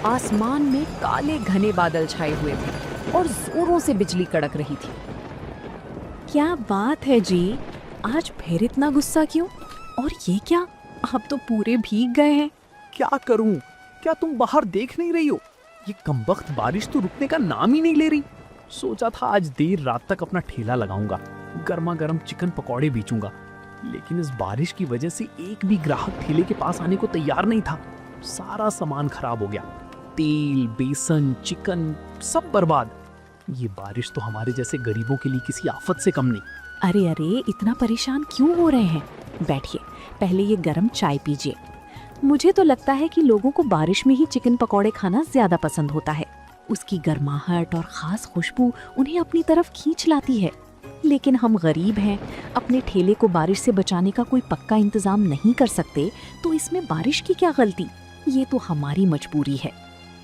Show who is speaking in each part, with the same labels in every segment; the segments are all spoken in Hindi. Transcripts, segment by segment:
Speaker 1: आसमान में काले घने बादल छाए हुए थे और जोरों से बिजली कड़क रही थी।
Speaker 2: क्या बात है जी, आज फिर इतना गुस्सा क्यों? और ये क्या, आप तो पूरे भीग गए हैं।
Speaker 3: क्या करूं? क्या तुम बाहर देख नहीं रही हो? ये कमबख्त बारिश तो रुकने का नाम ही नहीं ले रही। सोचा था आज देर रात तक अपना ठेला लगाऊंगा, गर्मा गर्म चिकन पकौड़े बेचूंगा, लेकिन इस बारिश की वजह से एक भी ग्राहक ठेले के पास आने को तैयार नहीं था। सारा सामान खराब हो गया, तेल, बेसन, चिकन सब बर्बाद। ये बारिश तो हमारे जैसे गरीबों के लिए किसी आफत से कम नहीं।
Speaker 2: अरे अरे, इतना परेशान क्यों हो रहे हैं? बैठिए, पहले ये गरम चाय पीजिए। मुझे तो लगता है कि लोगों को बारिश में ही चिकन पकौड़े खाना ज्यादा पसंद होता है। उसकी गर्माहट और खास खुशबू उन्हें अपनी तरफ खींच लाती है। लेकिन हम गरीब हैं, अपने ठेले को बारिश से बचाने का कोई पक्का इंतजाम नहीं कर सकते, तो इसमें बारिश की क्या गलती? ये तो हमारी मजबूरी है।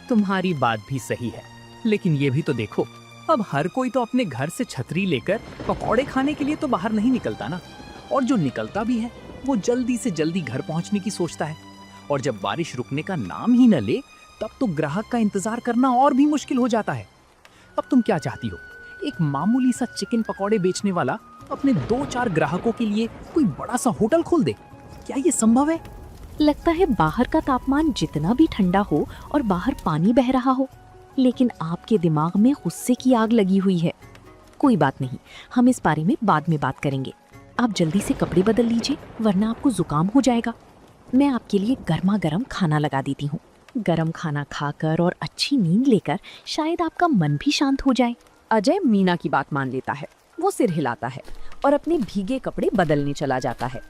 Speaker 3: तुम्हारी बात भी सही है, लेकिन ये भी तो देखो, अब हर कोई तो अपने घर से छतरी लेकर पकौड़े खाने के लिए तो बाहर नहीं निकलता ना। और जो निकलता भी है वो जल्दी से जल्दी घर पहुंचने की सोचता है। और जब बारिश रुकने का नाम ही न ले, तब तो ग्राहक का इंतजार करना और भी मुश्किल हो जाता है। अब तुम क्या चाहती हो? एक मामूली सा चिकन पकौड़े बेचने वाला अपने 2-4 ग्राहकों के लिए कोई बड़ा सा होटल खोल दे? क्या ये संभव है?
Speaker 2: लगता है बाहर का तापमान जितना भी ठंडा हो और बाहर पानी बह रहा हो, लेकिन आपके दिमाग में गुस्से की आग लगी हुई है। कोई बात नहीं, हम इस बारे में बाद में बात करेंगे। आप जल्दी से कपड़े बदल लीजिए, वरना आपको जुकाम हो जाएगा। मैं आपके लिए गर्मा गर्म खाना लगा देती हूँ। गर्म खाना खाकर और अच्छी नींद लेकर शायद आपका मन भी शांत हो जाए।
Speaker 1: अजय मीना की बात मान लेता है। वो सिर हिलाता है और अपने भीगे कपड़े बदलने चला जाता है।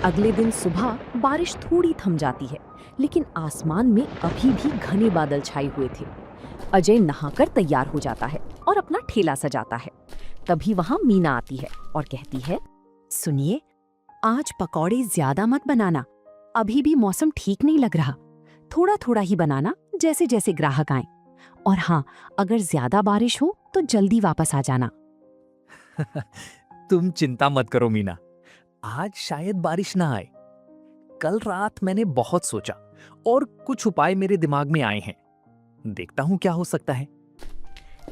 Speaker 1: अगले दिन सुबह बारिश थोड़ी थम जाती है, लेकिन आसमान में अभी भी घने बादल छाए हुए थे। अजय नहाकर तैयार हो जाता है और अपना ठेला सजाता है। तभी वहाँ मीना आती है और कहती है,
Speaker 2: सुनिए, आज पकौड़े ज्यादा मत बनाना, अभी भी मौसम ठीक नहीं लग रहा। थोड़ा थोड़ा ही बनाना, जैसे जैसे ग्राहक आए। और हाँ, अगर ज्यादा बारिश हो तो जल्दी वापस आ जाना।
Speaker 3: तुम चिंता मत करो मीना, आज शायद बारिश ना आए। कल रात मैंने बहुत सोचा और कुछ उपाय मेरे दिमाग में आए हैं। देखता हूँ क्या हो सकता है।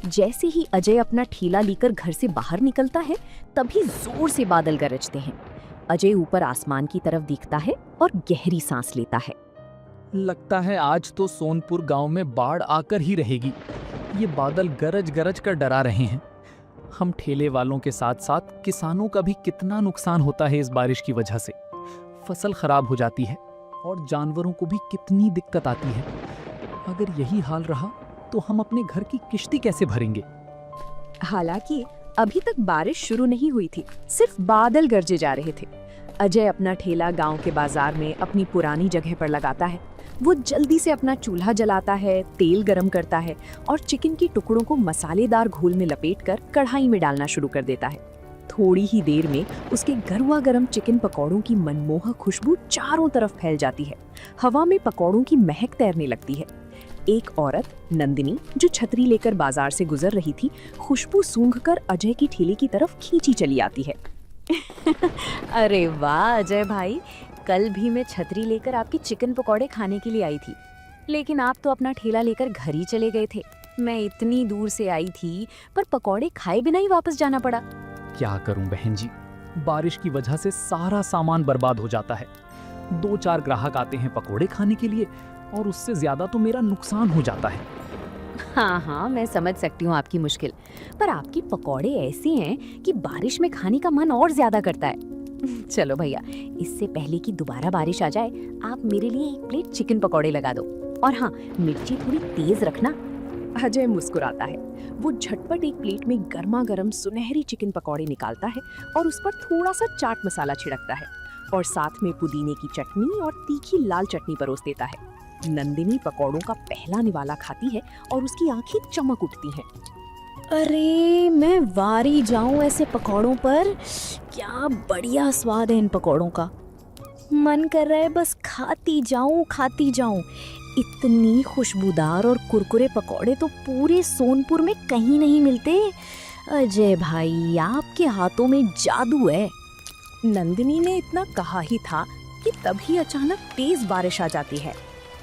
Speaker 1: जैसे ही अजय अपना ठेला लेकर घर से बाहर निकलता है, तभी जोर से बादल गरजते हैं। अजय ऊपर आसमान की तरफ देखता है और गहरी सांस लेता है।
Speaker 3: लगता है आज तो सोनपुर गांव में बाढ़ आकर ही रहेगी। ये बादल गरज गरज कर डरा रहे हैं। हम ठेले वालों के साथ साथ किसानों का भी कितना नुकसान होता है इस बारिश की वजह से। फसल खराब हो जाती है और जानवरों को भी कितनी दिक्कत आती है। अगर यही हाल रहा तो हम अपने घर की किश्ती कैसे भरेंगे?
Speaker 1: हालांकि अभी तक बारिश शुरू नहीं हुई थी, सिर्फ बादल गरजे जा रहे थे। अजय अपना ठेला गांव के बाजार में अपनी पुरानी जगह पर लगाता है। वो जल्दी से अपना चूल्हा जलाता है, तेल गरम करता है और चिकन की टुकड़ों को मसालेदार घोल में लपेटकर कढ़ाई में डालना शुरू कर देता है। थोड़ी ही देर में उसके गरमा गर्म चिकन पकौड़ों की मनमोहक खुशबू चारों तरफ फैल जाती है। हवा में पकौड़ों की महक तैरने लगती है। एक औरत, नंदिनी, जो छतरी लेकर बाजार से गुजर रही थी, खुशबू सूंघकर अजय की ठेले की तरफ खींची चली आती है।
Speaker 4: अरे वाह अजय भाई, कल भी मैं छतरी लेकर आपके चिकन पकौड़े खाने के लिए आई थी, लेकिन आप तो अपना ठेला लेकर घर ही चले गए थे। मैं इतनी दूर से आई थी, पर पकौड़े खाए बिना ही वापस जाना पड़ा।
Speaker 3: क्या करूं बहन जी, बारिश की वजह से सारा सामान बर्बाद हो जाता है। 2-4 ग्राहक आते हैं पकौड़े खाने के लिए और उससे ज्यादा तो मेरा नुकसान हो जाता है।
Speaker 4: हाँ, मैं समझ सकती हूँ आपकी मुश्किल, पर आपकी पकौड़े ऐसे हैं कि बारिश में खाने का मन और ज्यादा करता है। चलो भैया, इससे पहले कि दोबारा बारिश आ जाए, आप मेरे लिए 1 प्लेट चिकन पकौड़े लगा दो। और हाँ, मिर्ची थोड़ी तेज रखना।
Speaker 1: अजय मुस्कुराता है। वो झटपट एक प्लेट में गर्मा गर्म सुनहरी चिकन पकौड़े निकालता है और उस पर थोड़ा सा चाट मसाला छिड़कता है और साथ में पुदीने की चटनी और तीखी लाल चटनी परोस देता है। नंदिनी पकौड़ों का पहला निवाला खाती है और उसकी आंखें चमक उठती हैं।
Speaker 4: अरे मैं वारी जाऊं ऐसे पकौड़ों पर, क्या बढ़िया स्वाद है इन पकौड़ों का। मन कर रहा है बस खाती जाऊं। इतनी खुशबूदार और कुरकुरे पकौड़े तो पूरे सोनपुर में कहीं नहीं मिलते। अजय भाई, आपके हाथों में जादू है।
Speaker 1: नंदिनी ने इतना कहा ही था कि तभी अचानक तेज बारिश आ जाती है।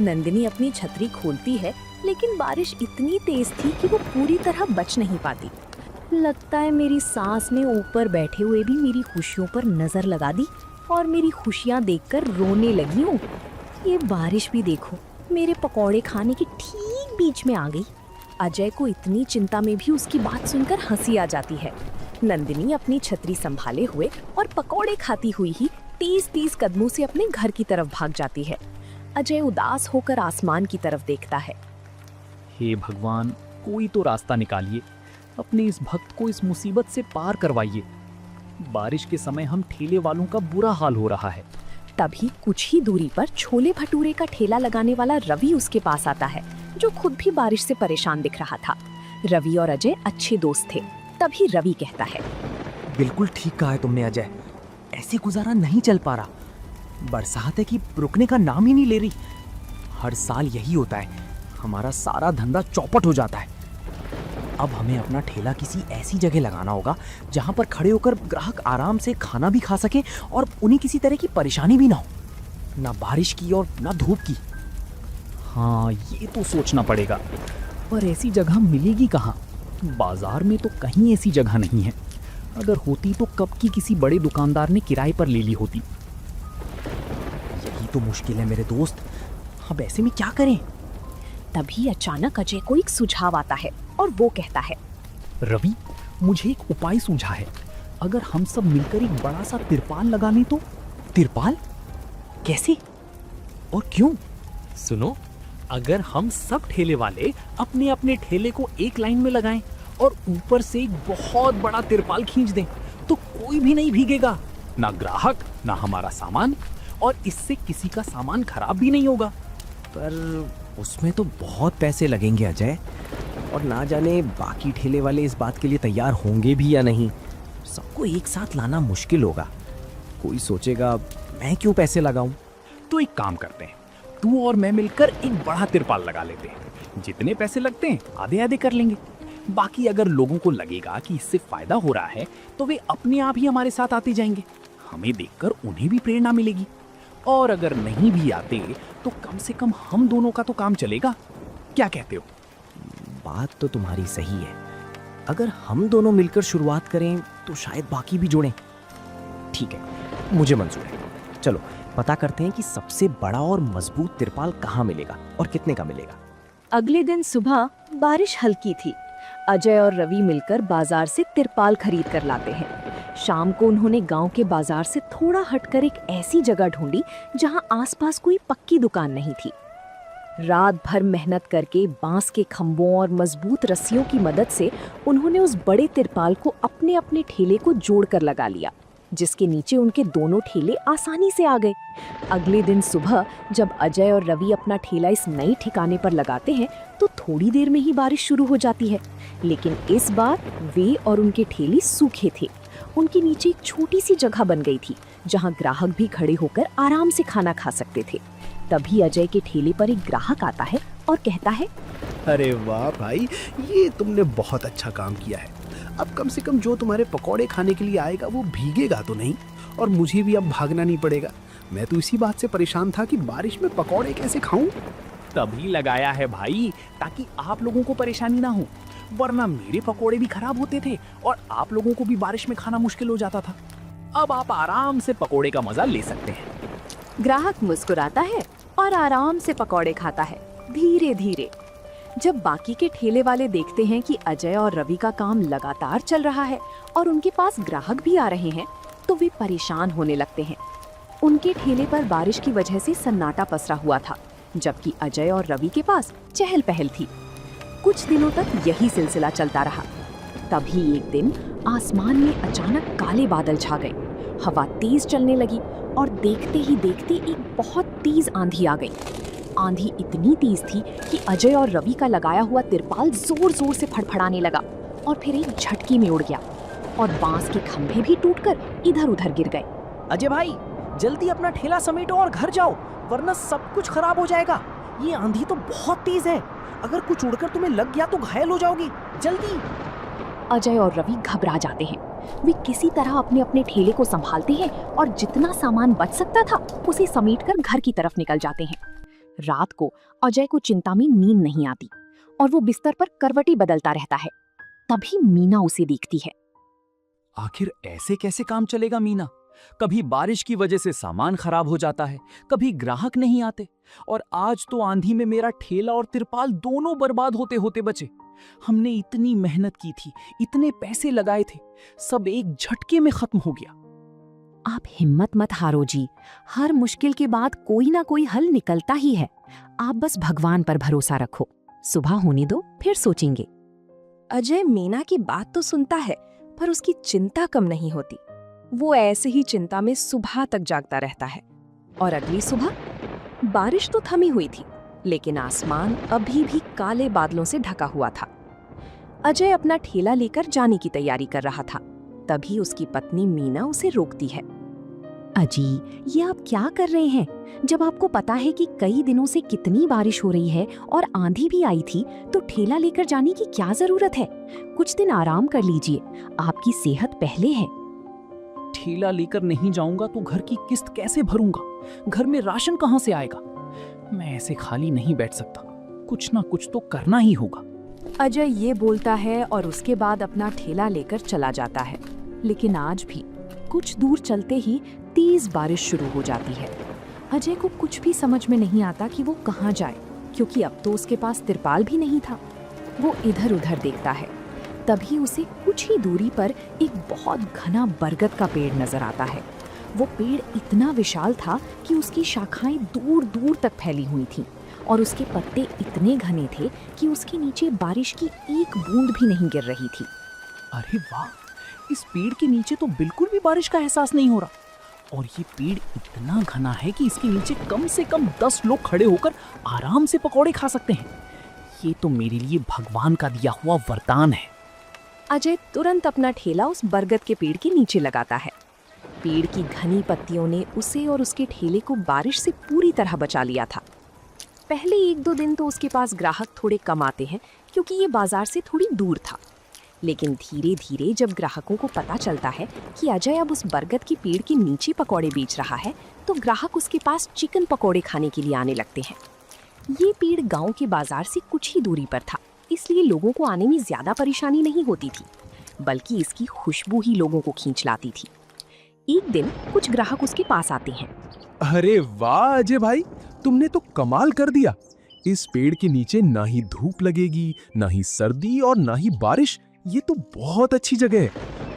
Speaker 1: नंदिनी अपनी छतरी खोलती है, लेकिन बारिश इतनी तेज थी कि वो पूरी तरह बच नहीं पाती।
Speaker 4: लगता है मेरी सास ने ऊपर बैठे हुए भी मेरी खुशियों पर नजर लगा दी और मेरी खुशियां देखकर रोने लगी हूँ। ये बारिश भी देखो मेरे पकौड़े खाने के ठीक बीच में आ गई।
Speaker 1: अजय को इतनी चिंता में भी उसकी बात सुनकर हंसी आ जाती है। नंदिनी अपनी छतरी संभाले हुए और पकौड़े खाती हुई ही 30-30 कदमों से अपने घर की तरफ भाग जाती है। अजय उदास होकर आसमान की तरफ देखता है।
Speaker 3: हे भगवान, कोई तो रास्ता निकालिए, अपने इस भक्त को इस मुसीबत से पार करवाइए। बारिश के समय हम ठेले वालों का बुरा हाल हो रहा है।
Speaker 1: तभी कुछ ही दूरी पर छोले भटूरे का ठेला लगाने वाला रवि उसके पास आता है, जो खुद भी बारिश से परेशान दिख रहा था। रवि और अजय अच्छे दोस्त थे। तभी रवि कहता है,
Speaker 5: बिल्कुल ठीक कहा है तुमने अजय, ऐसे गुजारा नहीं चल पा रहा। बरसात है कि रुकने का नाम ही नहीं ले रही। हर साल यही होता है, हमारा सारा धंधा चौपट हो जाता है। अब हमें अपना ठेला किसी ऐसी जगह लगाना होगा जहां पर खड़े होकर ग्राहक आराम से खाना भी खा सके और उन्हें किसी तरह की परेशानी भी ना हो, ना बारिश की और ना धूप की।
Speaker 3: हाँ, ये तो सोचना पड़ेगा, पर ऐसी जगह मिलेगी कहाँ? बाजार में तो कहीं ऐसी जगह नहीं है। अगर होती तो कब की किसी बड़े दुकानदार ने किराए पर ले ली होती।
Speaker 5: यही तो मुश्किल है मेरे दोस्त, अब ऐसे में क्या करें?
Speaker 1: तभी अचानक अजय को एक सुझाव आता है और वो कहता है,
Speaker 3: रवि, मुझे एक उपाय सूझा है। अगर हम सब मिलकर एक बड़ा सा तिरपाल लगा लें तो?
Speaker 5: तिरपाल? कैसे और क्यों?
Speaker 3: सुनो, अगर हम सब ठेले वाले अपने अपने ठेले को एक लाइन में लगाएं और ऊपर से एक बहुत बड़ा तिरपाल खींच दें, तो कोई भी नहीं भीगेगा, ना ग्राहक ना हमारा सामान, और इससे किसी का सामान खराब भी नहीं होगा।
Speaker 5: पर उसमें तो बहुत पैसे लगेंगे अजय, और ना जाने बाकी ठेले वाले इस बात के लिए तैयार होंगे भी या नहीं। सबको एक साथ लाना मुश्किल होगा। कोई सोचेगा मैं क्यों पैसे लगाऊं।
Speaker 3: तो एक काम करते हैं, तू और मैं मिलकर एक बड़ा तिरपाल लगा लेते हैं। जितने पैसे लगते हैं आधे आधे कर लेंगे। बाकी अगर लोगों को लगेगा कि इससे फायदा हो रहा है तो वे अपने आप ही हमारे साथ आते जाएंगे। हमें देखकर उन्हें भी प्रेरणा मिलेगी। और अगर नहीं भी आते तो कम से कम हम दोनों का तो काम चलेगा। क्या कहते हो?
Speaker 5: बात तो तुम्हारी सही है। अगर हम दोनों मिलकर शुरुआत करें तो शायद बाकी भी जुड़ें। ठीक है, मुझे मंजूर है। चलो पता करते हैं कि सबसे बड़ा और मजबूत तिरपाल कहाँ मिलेगा और कितने का मिलेगा।
Speaker 1: अगले दिन सुबह बारिश हल्की थी। अजय और रवि मिलकर बाजार से तिरपाल खरीद कर लाते हैं। शाम को उन्होंने गांव के बाजार से थोड़ा हटकर एक ऐसी जगह ढूंढी जहां आसपास कोई पक्की दुकान नहीं थी। रात भर मेहनत करके बांस के खंभों और मजबूत रस्सियों की मदद से उन्होंने उस बड़े तिरपाल को अपने अपने ठेले को जोड़कर लगा लिया, जिसके नीचे उनके दोनों ठेले आसानी से आ गए। अगले दिन सुबह जब अजय और रवि अपना ठेला इस नए ठिकाने पर लगाते हैं तो थोड़ी देर में ही बारिश शुरू हो जाती है। लेकिन इस बार वे और उनके ठेले सूखे थे। उनके नीचे एक छोटी सी जगह बन गई थी जहां ग्राहक भी खड़े होकर आराम से खाना खा सकते थे। तभी अजय के ठेले पर एक ग्राहक आता है और कहता है,
Speaker 6: अरे वाह भाई, ये तुमने बहुत अच्छा काम किया है। अब कम से कम जो तुम्हारे पकौड़े खाने के लिए आएगा वो भीगेगा तो नहीं, और मुझे भी अब भागना नहीं पड़ेगा। मैं तो इसी बात से परेशान था कि बारिश में पकौड़े कैसे खाऊं।
Speaker 3: तभी लगाया है भाई, ताकि आप लोगों को परेशानी ना हो, वरना मेरे पकोड़े भी खराब होते थे और आप लोगों को भी बारिश में खाना मुश्किल हो जाता था। अब आप आराम से पकोड़े का मजा ले सकते हैं।
Speaker 1: ग्राहक मुस्कुराता है और आराम से पकौड़े खाता है, धीरे धीरे। जब बाकी के ठेले वाले देखते हैं कि अजय और रवि का काम लगातार चल रहा है और उनके पास ग्राहक भी आ रहे हैं, तो वे परेशान होने लगते हैं। उनके ठेले पर बारिश की वजह से सन्नाटा पसरा हुआ था, जबकि अजय और रवि के पास चहल पहल थी। कुछ दिनों तक यही सिलसिला चलता रहा। तभी एक दिन आसमान में अचानक काले बादल छा गए। हवा तेज चलने लगी और देखते ही देखते एक बहुत तेज आंधी आ गई। आंधी इतनी तेज थी कि अजय और रवि का लगाया हुआ तिरपाल जोर जोर से फड़फड़ाने लगा और फिर एक झटके में उड़ गया और बांस के खंभे भी टूटकर इधर उधर गिर गए।
Speaker 5: अजय भाई, जल्दी अपना ठेला समेटो और घर जाओ, वरना सब कुछ खराब हो जाएगा। ये आंधी तो बहुत तेज है, अगर कुछ उड़कर तुम्हें लग गया तो घायल हो जाओगी। जल्दी।
Speaker 1: अजय और रवि घबरा जाते हैं। वे किसी तरह अपने अपने ठेले को संभालते हैं और जितना सामान बच सकता था उसे समेटकर घर की तरफ निकल जाते हैं।
Speaker 2: रात को अजय को चिंता में नींद नहीं आती और वो बिस्तर पर करवटी बदलता रहता है। तभी मीना उसे देखती है।
Speaker 5: आखिर ऐसे कैसे काम चलेगा मीना? कभी बारिश की वजह से सामान खराब हो जाता है, कभी ग्राहक नहीं आते, और आज तो आंधी में मेरा ठेला और तिरपाल दोनों बर्बाद होते होते बचे। हमने इतनी मेहनत की थी, इतने पैसे लगाए थे, सब एक झटके में खत्म हो गया।
Speaker 2: आप हिम्मत मत हारो जी, हर मुश्किल के बाद कोई ना कोई हल निकलता ही है। आप बस भगवान पर भरोसा रखो, सुबह होने दो, फिर सोचेंगे।
Speaker 1: अजय मीना की बात तो सुनता है, पर उसकी चिंता कम नहीं होती। वो ऐसे ही चिंता में सुबह तक जागता रहता है। और अगली सुबह बारिश तो थमी हुई थी, लेकिन आसमान अभी भी काले बादलों से ढका हुआ था। अजय अपना ठेला लेकर जाने की तैयारी कर रहा था। तभी उसकी पत्नी मीना उसे रोकती है।
Speaker 2: अजी, ये आप क्या कर रहे हैं? जब आपको पता है कि कई दिनों से कितनी बारिश हो रही है और आंधी भी आई थी, तो ठेला लेकर जाने की क्या जरूरत है? कुछ दिन आराम कर लीजिए, आपकी सेहत पहले है।
Speaker 5: ठेला लेकर नहीं जाऊंगा तो घर की किस्त कैसे भरूंगा? घर में राशन कहां से आएगा? मैं ऐसे खाली नहीं बैठ सकता, कुछ ना कुछ तो करना ही होगा।
Speaker 1: अजय ये बोलता है और उसके बाद अपना ठेला लेकर चला जाता है। लेकिन आज भी कुछ दूर चलते ही तेज बारिश शुरू हो जाती है। अजय को कुछ भी समझ में नहीं आता कि वो कहाँ जाए, क्योंकि अब तो उसके पास तिरपाल भी नहीं था। वो इधर उधर देखता है। तभी उसे कुछ ही दूरी पर एक बहुत घना बरगद का पेड़ नजर आता है। वो पेड़ इतना विशाल था कि उसकी शाखाएं दूर दूर तक फैली हुई थीं और उसके पत्ते इतने घने थे कि उसके नीचे बारिश की एक बूंद भी नहीं गिर रही थी।
Speaker 5: अरे वाह, इस पेड़ के नीचे तो बिल्कुल भी बारिश का एहसास नहीं हो रहा। और ये पेड़ इतना घना है कि इसके नीचे कम से कम 10 लोग खड़े होकर आराम से पकौड़े खा सकते हैं। ये तो मेरे लिए भगवान का दिया हुआ वरदान है।
Speaker 1: अजय तुरंत अपना ठेला उस बरगद के पेड़ के नीचे लगाता है। पेड़ की घनी पत्तियों ने उसे और उसके ठेले को बारिश से पूरी तरह बचा लिया था। पहले 1-2 दिन तो उसके पास ग्राहक थोड़े कम आते हैं, क्योंकि ये बाजार से थोड़ी दूर था। लेकिन धीरे धीरे जब ग्राहकों को पता चलता है कि अजय अब उस बरगद के पेड़ के नीचे पकौड़े बेच रहा है, तो ग्राहक उसके पास चिकन पकौड़े खाने के लिए आने लगते हैं। ये पेड़ गांव के बाजार से कुछ ही दूरी पर था, इसलिए लोगों को आने में ज्यादा परेशानी नहीं होती थी, बल्कि इसकी खुशबू ही लोगों को खींच लाती थी। एक दिन कुछ ग्राहक उसके पास आते हैं।
Speaker 7: अरे वाह अजय भाई, तुमने तो कमाल कर दिया। इस पेड़ के नीचे ना ही धूप लगेगी, ना ही सर्दी और ना ही बारिश। ये तो बहुत अच्छी जगह है।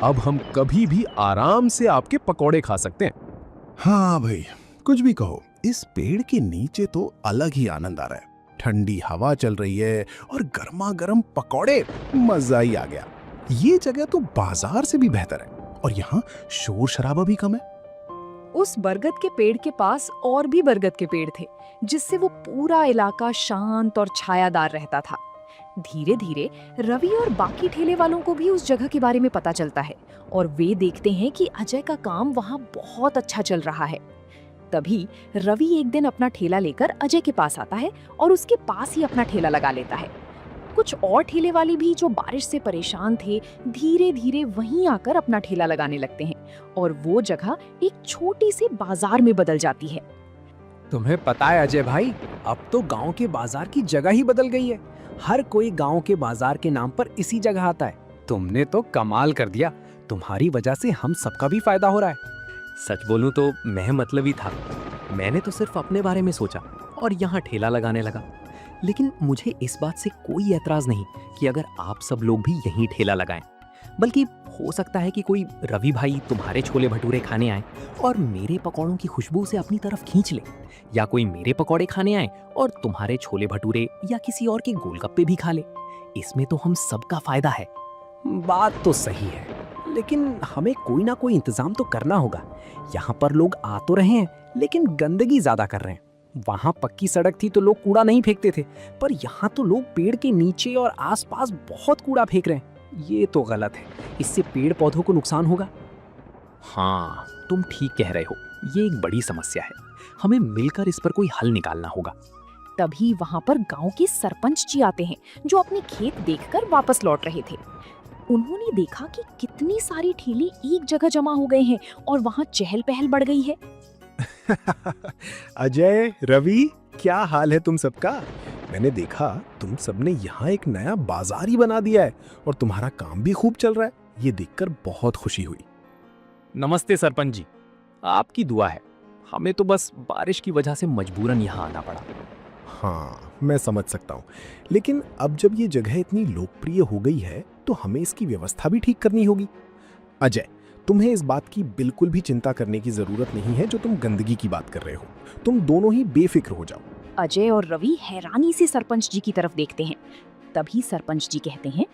Speaker 7: अब हम कभी भी आराम से आपके पकौड़े खा सकते हैं।
Speaker 6: हाँ भाई, कुछ भी कहो, इस पेड़ के नीचे तो अलग ही आनंद आ रहा है। ठंडी हवा चल रही है और गर्मा गर्म पकौड़े, मजा ही आ गया। ये जगह तो बाजार से भी बेहतर है और यहाँ शोर शराबा भी कम है।
Speaker 1: उस बरगद के पेड़ के पास और भी बरगद के पेड़ थे, जिससे वो पूरा इलाका शांत और छायादार रहता था। धीरे धीरे रवि और बाकी ठेले वालों को भी उस जगह के बारे में पता चलता है और वे देखते हैं कि अजय का काम वहाँ बहुत अच्छा चल रहा है। तभी रवि एक दिन अपना ठेला लेकर अजय के पास आता है और उसके पास ही अपना ठेला लगा लेता है। कुछ और ठेले वाले भी जो बारिश से परेशान थे, धीरे धीरे वहीं आकर अपना ठेला लगाने लगते हैं और वो जगह एक छोटी सी बाजार में बदल जाती है।
Speaker 5: तुम्हें पता है अजय भाई, अब तो गांव के बाजार की जगह ही बदल गई है। हर कोई गांव के बाजार के नाम पर इसी जगह आता है। तुमने तो कमाल कर दिया। तुम्हारी वजह से हम सबका भी फायदा हो रहा है।
Speaker 3: सच बोलूं तो मैं मतलबी था। मैंने तो सिर्फ अपने बारे में सोचा और यहाँ ठेला लगाने लगा। लेकिन मुझे इस बात से कोई एतराज नहीं कि अगर आप सब लोग भी यहीं ठेला लगाएं। बल्कि हो सकता है कि कोई रवि भाई तुम्हारे छोले भटूरे खाने आए और मेरे पकौड़ों की खुशबू से अपनी तरफ खींच ले, या कोई मेरे पकौड़े खाने आए और तुम्हारे छोले भटूरे या किसी और के गोलगप्पे भी खा ले। इसमें तो हम सबका फायदा है।
Speaker 5: बात तो सही है, लेकिन हमें कोई ना कोई इंतजाम तो करना होगा। यहाँ पर लोग आ तो रहे हैं, लेकिन गंदगी ज्यादा कर रहे हैं। वहाँ पक्की सड़क थी तो लोग कूड़ा नहीं फेंकते थे, पर यहाँ तो लोग पेड़ के नीचे और आसपास बहुत कूड़ा फेंक रहे हैं। ये तो गलत है, इससे पेड़ पौधों को नुकसान होगा।
Speaker 3: हाँ, तुम ठीक कह रहे हो। ये एक बड़ी समस्या है। हमें मिलकर इस पर कोई हल निकालना होगा।
Speaker 2: तभी वहाँ पर गांव के सरपंच जी आते हैं, जो अपने खेत देखकर वापस लौट रहे थे। उन्होंने देखा कि कितनी सारी ठेले एक जगह जमा हो गए हैं और वहाँ चहल पहल बढ़ गई है।
Speaker 7: अजय, रवि,
Speaker 6: क्या हाल है तुम सबका? मैंने देखा तुम सबने यहाँ एक नया बाजार ही बना दिया है और तुम्हारा काम भी खूब चल रहा है। ये देखकर बहुत खुशी हुई।
Speaker 5: नमस्ते सरपंच जी, आपकी दुआ है। हमें तो बस बारिश की वजह से मजबूरन यहाँ आना पड़ा।
Speaker 6: हाँ, मैं समझ सकता हूँ, लेकिन अब जब ये जगह इतनी लोकप्रिय हो गई है तो हमें इसकी व्यवस्था भी ठीक करनी होगी। अजय, तुम्हें इस बात की बिल्कुल भी चिंता करने की जरूरत नहीं है जो तुम गंदगी की बात कर रहे हो। तुम दोनों ही बेफिक्र हो जाओ।
Speaker 2: अजय और रवि हैरानी से सरपंच जी की तरफ देखते हैं। तभी सरपंच जी कहते हैं,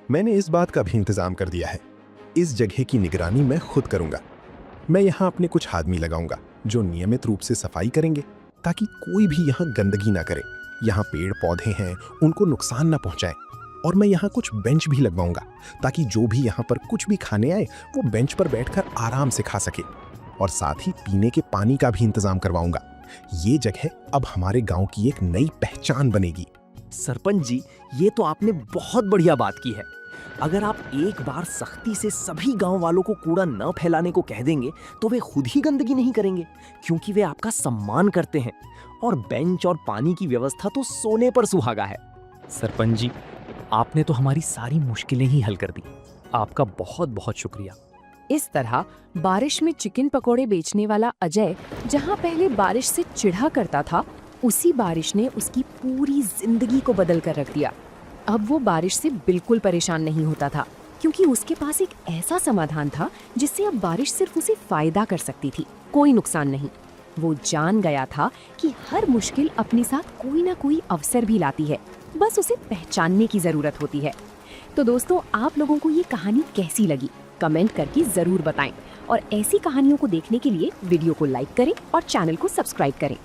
Speaker 6: मैंने इस बात का भी इंतजाम कर दिया है। इस जगह की निगरानी मैं खुद करूंगा। मैं यहाँ अपने कुछ आदमी लगाऊंगा जो नियमित रूप से सफाई करेंगे ताकि कोई भी यहाँ गंदगी ना करे। यहाँ पेड़ पौधे हैं, उनको नुकसान ना पहुंचाए। और मैं यहाँ कुछ बेंच भी लगवाऊंगा ताकि जो भी यहाँ पर कुछ भी खाने आए वो बेंच पर बैठकर आराम से खा सके। और साथ ही पीने के पानी का भी इंतजाम करवाऊंगा। ये जगह अब हमारे गांव की एक नई पहचान बनेगी।
Speaker 5: सरपंच जी, ये तो आपने बहुत बढ़िया बात की है। अगर आप एक बार सख्ती से सभी गांव वालों को कूड़ा न फैलाने को कह देंगे तो वे खुद ही गंदगी नहीं करेंगे, क्योंकि वे आपका सम्मान करते हैं। और बेंच और पानी की व्यवस्था तो सोने पर सुहागा है। सरपंच जी, आपने तो हमारी सारी मुश्किलें ही हल कर दी। आपका बहुत बहुत शुक्रिया।
Speaker 1: इस तरह बारिश में चिकन पकोड़े बेचने वाला अजय जहां पहले बारिश से चिढ़ा करता था, उसी बारिश ने उसकी पूरी जिंदगी को बदल कर रख दिया। अब वो बारिश से बिल्कुल परेशान नहीं होता था, क्योंकि उसके पास एक ऐसा समाधान था जिससे अब बारिश सिर्फ उसे फायदा कर सकती थी, कोई नुकसान नहीं। वो जान गया था कि हर मुश्किल अपने साथ कोई ना कोई अवसर भी लाती है, बस उसे पहचानने की जरूरत होती है। तो दोस्तों, आप लोगों को ये कहानी कैसी लगी कमेंट करके जरूर बताएं, और ऐसी कहानियों को देखने के लिए वीडियो को लाइक करें और चैनल को सब्सक्राइब करें।